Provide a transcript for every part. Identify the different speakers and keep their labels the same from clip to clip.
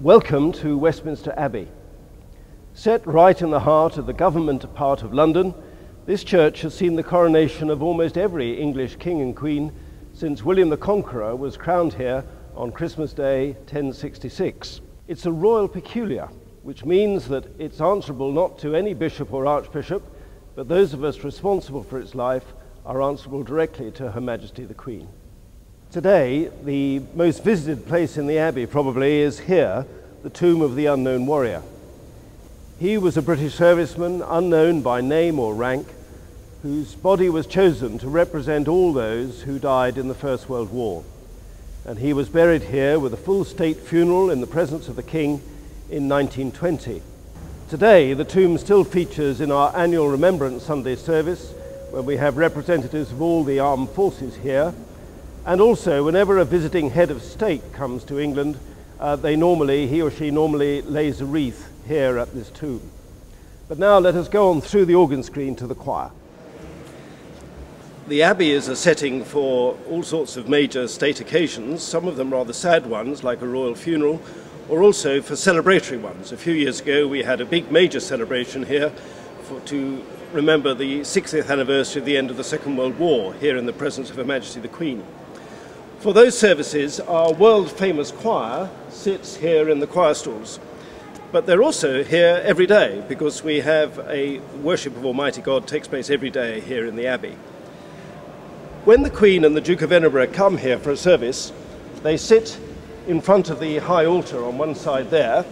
Speaker 1: Welcome to Westminster Abbey. Set right in the heart of the government part of London, this church has seen the coronation of almost every English king and queen since William the Conqueror was crowned here on Christmas Day 1066. It's a royal peculiar, which means that it's answerable not to any bishop or archbishop, but those of us responsible for its life are answerable directly to Her Majesty the Queen. Today, the most visited place in the Abbey probably is here, the tomb of the unknown warrior. He was a British serviceman, unknown by name or rank, whose body was chosen to represent all those who died in the First World War. And he was buried here with a full state funeral in the presence of the King in 1920. Today, the tomb still features in our annual Remembrance Sunday service, when we have representatives of all the armed forces here. And also, whenever a visiting head of state comes to England, he or she normally lays a wreath here at this tomb. But now let us go on through the organ screen to the choir. The Abbey is a setting for all sorts of major state occasions, some of them rather sad ones, like a royal funeral, or also for celebratory ones. A few years ago we had a big major celebration here to remember the 60th anniversary of the end of the Second World War, here in the presence of Her Majesty the Queen. For those services, our world-famous choir sits here in the choir stalls. But they're also here every day, because we have a worship of Almighty God takes place every day here in the Abbey. When the Queen and the Duke of Edinburgh come here for a service, they sit in front of the high altar on one side there,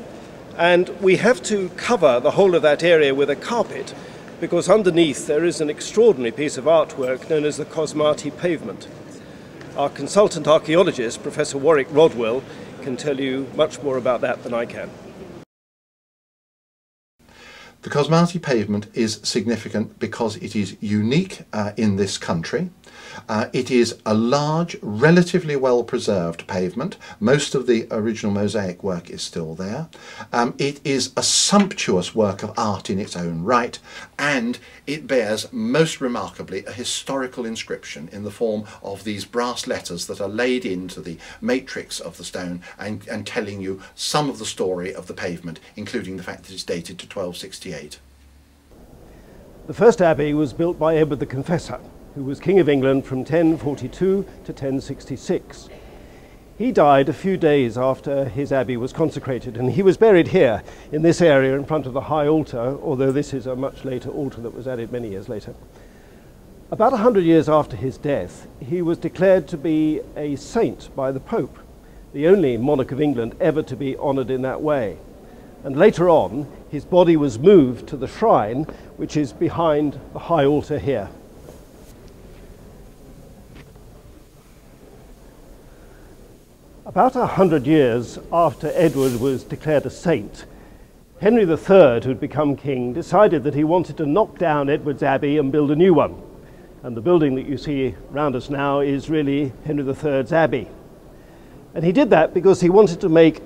Speaker 1: and we have to cover the whole of that area with a carpet, because underneath there is an extraordinary piece of artwork known as the Cosmati pavement. Our consultant archaeologist, Professor Warwick Rodwell, can tell you much more about that than I can.
Speaker 2: The Cosmati pavement is significant because it is unique in this country. It is a large, relatively well-preserved pavement. Most of the original mosaic work is still there. It is a sumptuous work of art in its own right, and it bears, most remarkably, a historical inscription in the form of these brass letters that are laid into the matrix of the stone and telling you some of the story of the pavement, including the fact that it's dated to 1268.
Speaker 1: The first abbey was built by Edward the Confessor, who was King of England from 1042 to 1066. He died a few days after his abbey was consecrated, and he was buried here in this area in front of the high altar, although this is a much later altar that was added many years later. About 100 years after his death, he was declared to be a saint by the Pope, the only monarch of England ever to be honoured in that way. And later on, his body was moved to the shrine, which is behind the high altar here. About 100 years after Edward was declared a saint, Henry III, who'd become king, decided that he wanted to knock down Edward's Abbey and build a new one. And the building that you see around us now is really Henry III's Abbey. And he did that because he wanted to make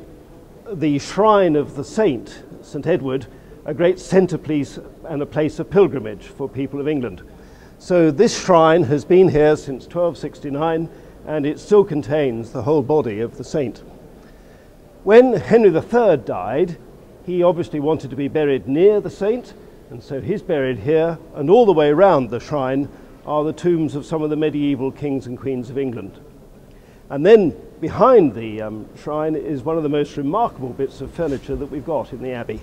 Speaker 1: the shrine of the saint, St. Edward, a great centrepiece and a place of pilgrimage for people of England. So this shrine has been here since 1269, and it still contains the whole body of the saint. When Henry III died, he obviously wanted to be buried near the saint, and so he's buried here, and all the way around the shrine are the tombs of some of the medieval kings and queens of England. And then behind the shrine is one of the most remarkable bits of furniture that we've got in the Abbey.